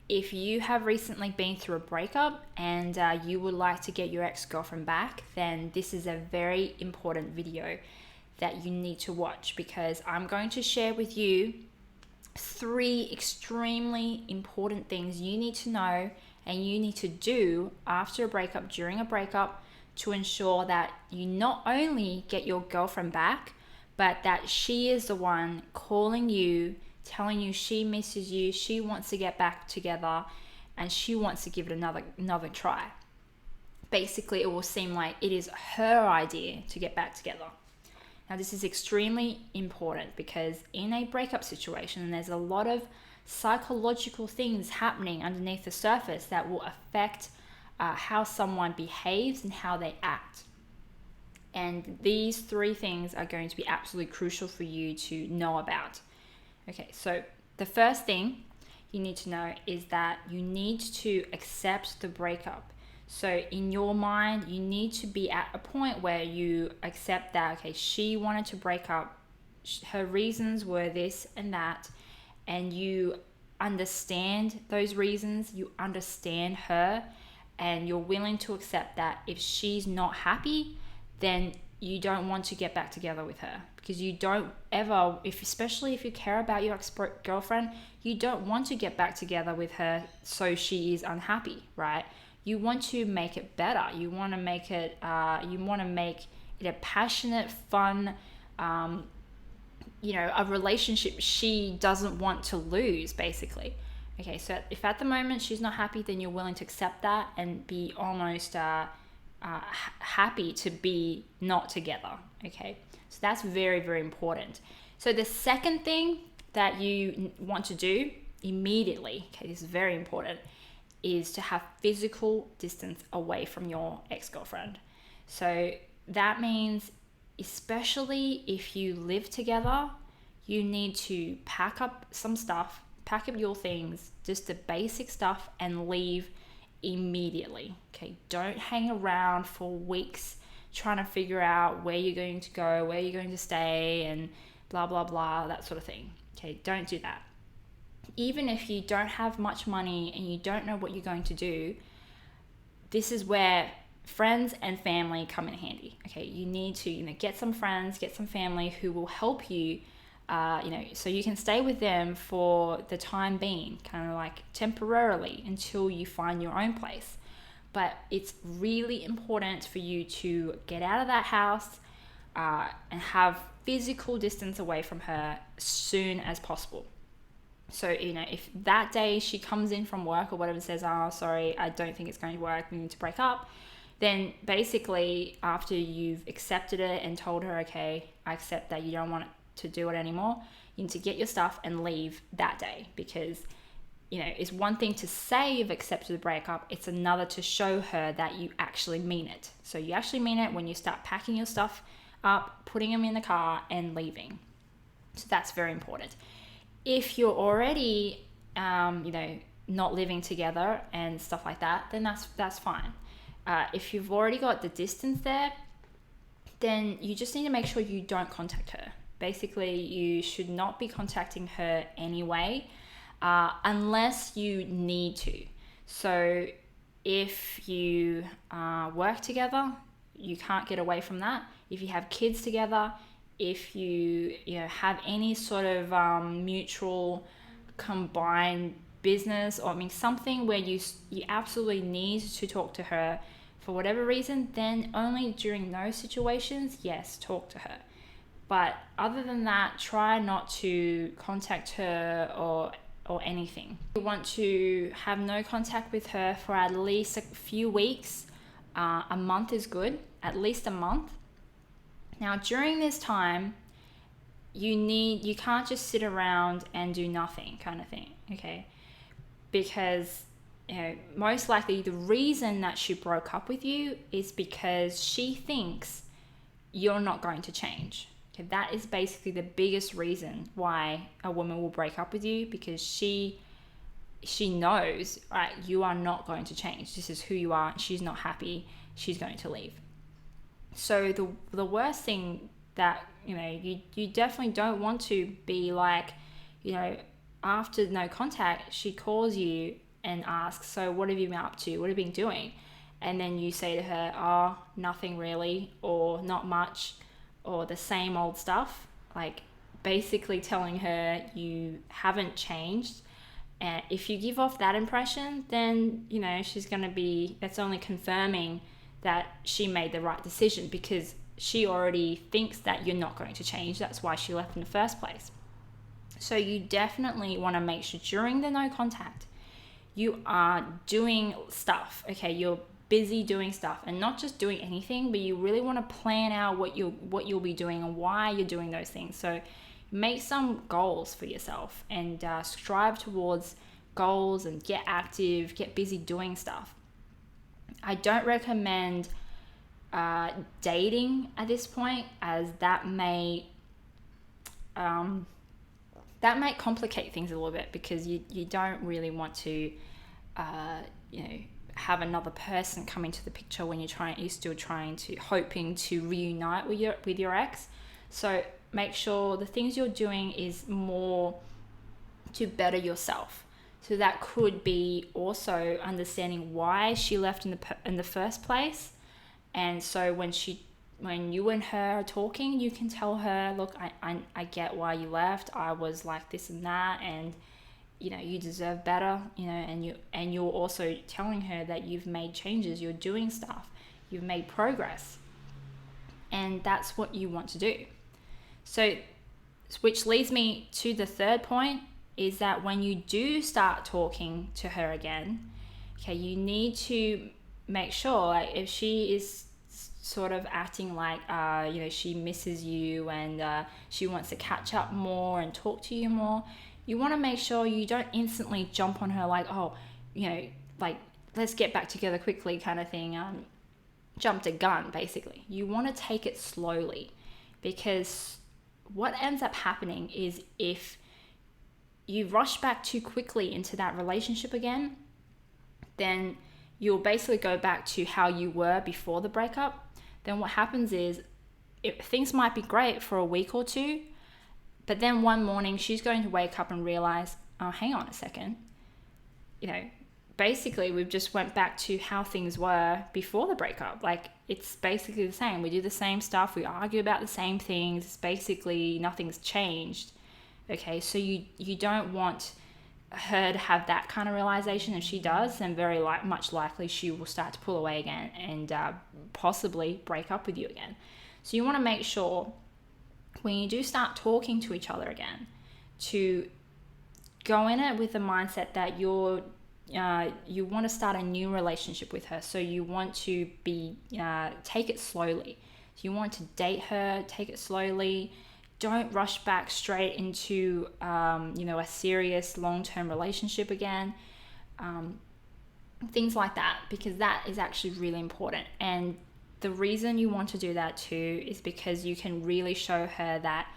If you have recently been through a breakup and you would like to get your ex-girlfriend back, then this is a very important video that you need to watch, because I'm going to share with you 3 extremely important things you need to know and you need to do after a breakup, during a breakup, to ensure that you not only get your girlfriend back, but that she is the one calling you, telling you she misses you, she wants to get back together, and she wants to give it another try. Basically, it will seem like it is her idea to get back together. Now, this is extremely important because in a breakup situation, there's a lot of psychological things happening underneath the surface that will affect how someone behaves and how they act. And these 3 things are going to be absolutely crucial for you to know about. Okay, so the first thing you need to know is that you need to accept the breakup. So in your mind, you need to be at a point where you accept that, okay, she wanted to break up, her reasons were this and that, and you understand those reasons, you understand her, and you're willing to accept that if she's not happy, then you don't want to get back together with her, because you don't ever, especially if you care about your ex-girlfriend, you don't want to get back together with her so she is unhappy, right? You want to make it better. You want to make it a passionate, fun, a relationship she doesn't want to lose, basically. Okay, so if at the moment she's not happy, then you're willing to accept that and be almost happy to be not together. Okay, so that's very, very important. So the second thing that you want to do immediately, okay, this is very important, is to have physical distance away from your ex-girlfriend. So that means, especially if you live together, you need to pack up some stuff, pack up your things, just the basic stuff, and leave immediately. Okay, don't hang around for weeks trying to figure out where you're going to go, where you're going to stay, and blah, blah, blah, that sort of thing. Okay, don't do that. Even if you don't have much money and you don't know what you're going to do, this is where friends and family come in handy. Okay, you need to get some friends, get some family who will help you, so you can stay with them for the time being, kind of like temporarily until you find your own place. But it's really important for you to get out of that house and have physical distance away from her as soon as possible. So, if that day she comes in from work or whatever and says, oh, sorry, I don't think it's going to work, we need to break up, then basically after you've accepted it and told her, okay, I accept that you don't want to do it anymore, you need to get your stuff and leave that day. Because, it's one thing to say you've accepted the breakup, it's another to show her that you actually mean it. So you actually mean it when you start packing your stuff up, putting them in the car and leaving. So that's very important. If you're already, not living together and stuff like that, then that's fine. If you've already got the distance there, then you just need to make sure you don't contact her. Basically, you should not be contacting her anyway, unless you need to. So if you work together, you can't get away from that. If you have kids together, if you have any sort of mutual combined business, or something where you absolutely need to talk to her for whatever reason, then only during those situations, yes, talk to her. But other than that, try not to contact her or anything. You want to have no contact with her for at least a few weeks. A month is good, at least a month. Now, during this time, you can't just sit around and do nothing, kind of thing, okay? Because most likely the reason that she broke up with you is because she thinks you're not going to change. Okay, that is basically the biggest reason why a woman will break up with you, because she knows, right, you are not going to change. This is who you are. She's not happy. She's going to leave. So the worst thing that you definitely don't want to be like, after no contact, she calls you and ask, so what have you been up to? What have you been doing? And then you say to her, oh, nothing really, or not much, or the same old stuff, like basically telling her you haven't changed. And if you give off that impression, then, she's going to be, that's only confirming that she made the right decision, because she already thinks that you're not going to change. That's why she left in the first place. So you definitely want to make sure during the no contact, you are doing stuff, okay? You're busy doing stuff, and not just doing anything, but you really want to plan out what you'll be doing and why you're doing those things. So make some goals for yourself, and strive towards goals, and get active, get busy doing stuff. I don't recommend dating at this point, as that may complicate things a little bit, because you don't really want to have another person come into the picture when you're still hoping to reunite with your ex. So make sure the things you're doing is more to better yourself. So that could be also understanding why she left in the first place. And so when you and her are talking, you can tell her, look, I get why you left. I was like this and that, and you deserve better, and you're also telling her that you've made changes, you're doing stuff, you've made progress. And that's what you want to do. So, which leads me to the third point, is that when you do start talking to her again, okay, you need to make sure, like, if she is sort of acting like, she misses you, and she wants to catch up more and talk to you more, you want to make sure you don't instantly jump on her like, oh, like, let's get back together quickly kind of thing. Jump the gun, basically. You want to take it slowly, because what ends up happening is, if you rush back too quickly into that relationship again, then you'll basically go back to how you were before the breakup. Then what happens is, things might be great for a week or two, but then one morning she's going to wake up and realize, oh, hang on a second, basically we've just went back to how things were before the breakup. Like, it's basically the same. We do the same stuff, we argue about the same things. It's basically nothing's changed. Okay, so you don't want her to have that kind of realization. If she does, then very much likely she will start to pull away again, and possibly break up with you again. So you want to make sure, when you do start talking to each other again, to go in it with the mindset that you want to start a new relationship with her. So you want to take it slowly. So you want to date her, take it slowly. Don't rush back straight into a serious long-term relationship again. Things like that, because that is actually really important. And the reason you want to do that too is because you can really show her that,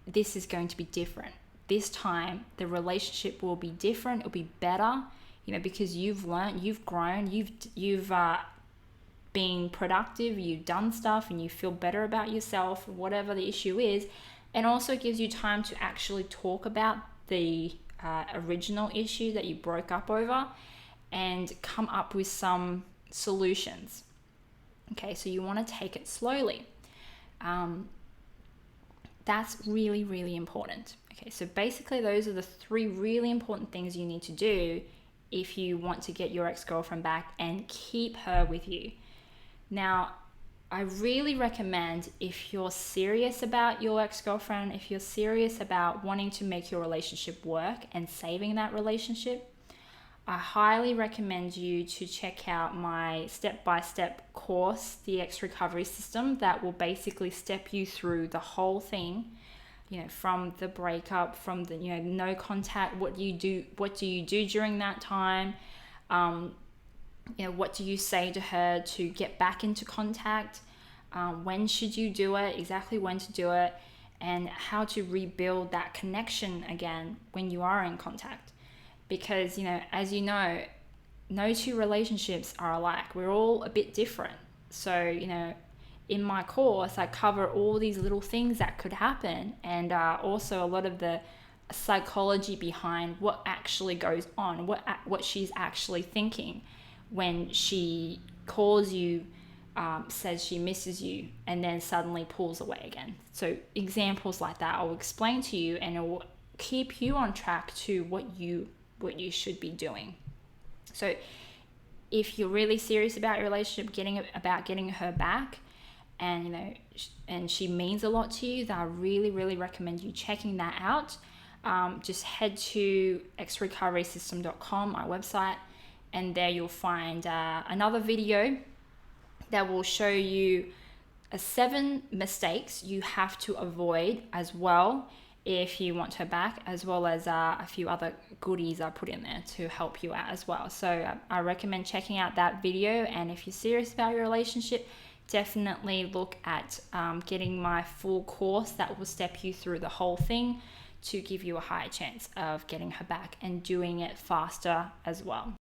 this is going to be different. This time, the relationship will be different. It'll be better, because you've learned, you've grown, you've been productive, you've done stuff, and you feel better about yourself, whatever the issue is. And also gives you time to actually talk about the original issue that you broke up over, and come up with some solutions. Okay, so you want to take it slowly. That's really, really important. Okay, so basically those are the 3 really important things you need to do if you want to get your ex-girlfriend back and keep her with you. Now, I really recommend, if you're serious about your ex-girlfriend, if you're serious about wanting to make your relationship work and saving that relationship, I highly recommend you to check out my step-by-step course, the Ex Recovery System, that will basically step you through the whole thing, from the breakup, from the no contact, what do you do during that time, what do you say to her to get back into contact, when should you do it, exactly when to do it, and how to rebuild that connection again when you are in contact. Because, as you know, no 2 relationships are alike. We're all a bit different. So, in my course, I cover all these little things that could happen, and also a lot of the psychology behind what actually goes on, what she's actually thinking when she calls you, says she misses you, and then suddenly pulls away again. So examples like that I'll explain to you, and it will keep you on track to what you should be doing. So if you're really serious about your relationship, getting her back, and and she means a lot to you, then I really recommend you checking that out. Just head to xrecoverysystem.com, my website, and there you'll find another video that will show you 7 mistakes you have to avoid as well if you want her back, as well as a few other goodies I put in there to help you out as well. So I recommend checking out that video, and if you're serious about your relationship, definitely look at getting my full course that will step you through the whole thing to give you a higher chance of getting her back and doing it faster as well.